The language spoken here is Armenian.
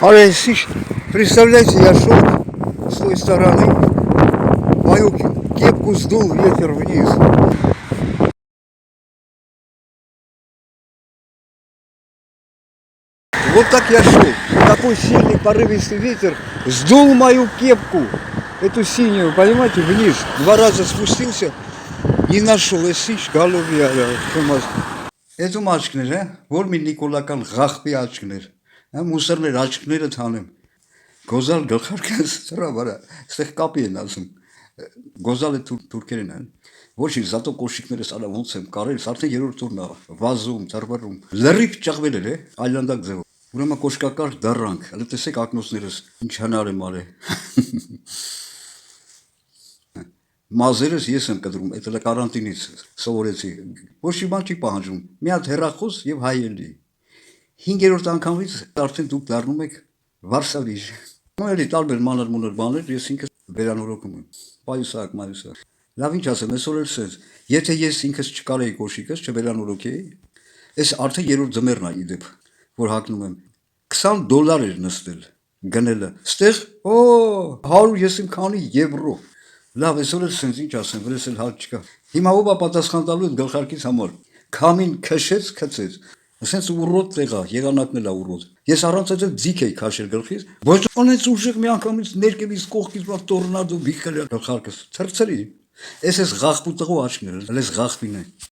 Аресич, представляете, я шел с той стороны, мою кепку сдул ветер вниз. Вот так я шел. Такой сильный порывистый ветер сдул мою кепку, эту синюю, понимаете, вниз. 2 раза спустился, не нашел эсич, голове, Эту мачкнер, որ մի նիկոլական ղախպի աչքներ, մուսերներ աչքները թանեմ, գոզալ գլխարկը սրա վրա, ստեղ կապի են ասում, գոզալը թուրքերեն են, ոչինչ, զատո կոշիկներս արա ոնց եմ կարել, արդեն 3-րդ տուրն է, վազում, թարբարում, լրիվ ճաղվել էր, այլանդակ ձևով, ուրեմն կոշկակար դառանք, հələ տեսեք ակնոցներս, ինչ հնար եմ արել, Մազերս ես եմ կտրում, այդ էլ կարանտինից սովորեցի, ոչ մի բան չի պահանջում, մի հատ հեռախոս եւ հայելի, 5-րդ անգամից արդեն դուք դառնում եք վարսավիժ, էլի տարբեր մանր-մունր բաներ, ես ինքս վերանորոգում եմ, պայուսակ, մայուսակ, լավ ինչ ասեմ, այսօր էլ սենց, եթե ես ինքս չկարեի կոշիկս, չվերանորոգեի, այս արդեն 3-րդ ձմեռն է իդեպ, որ հագնում եմ, $20 էր նստել, գնելը, ստեղ, 100 ես իմ քանի եվրո, Լավ, այսօր էլ սենց ինչ ասեմ, վրես էլ հալ չկա, հիմա ով է պատասխան տալու այդ գլխարկից համար, քամին քշեց, քցեց, սենց ուռոտ տեղա, եղանակն էլ է ուռոտ, ես առանց այդ ձիք էի քաշել գլխից, ոչ անեց ուժեղ մի անգամից ներքևից կողքից բա տորնադո բիքել գլխարկս, թրցրի, այս ղախպու տղու աչքները, հələ ղախպին է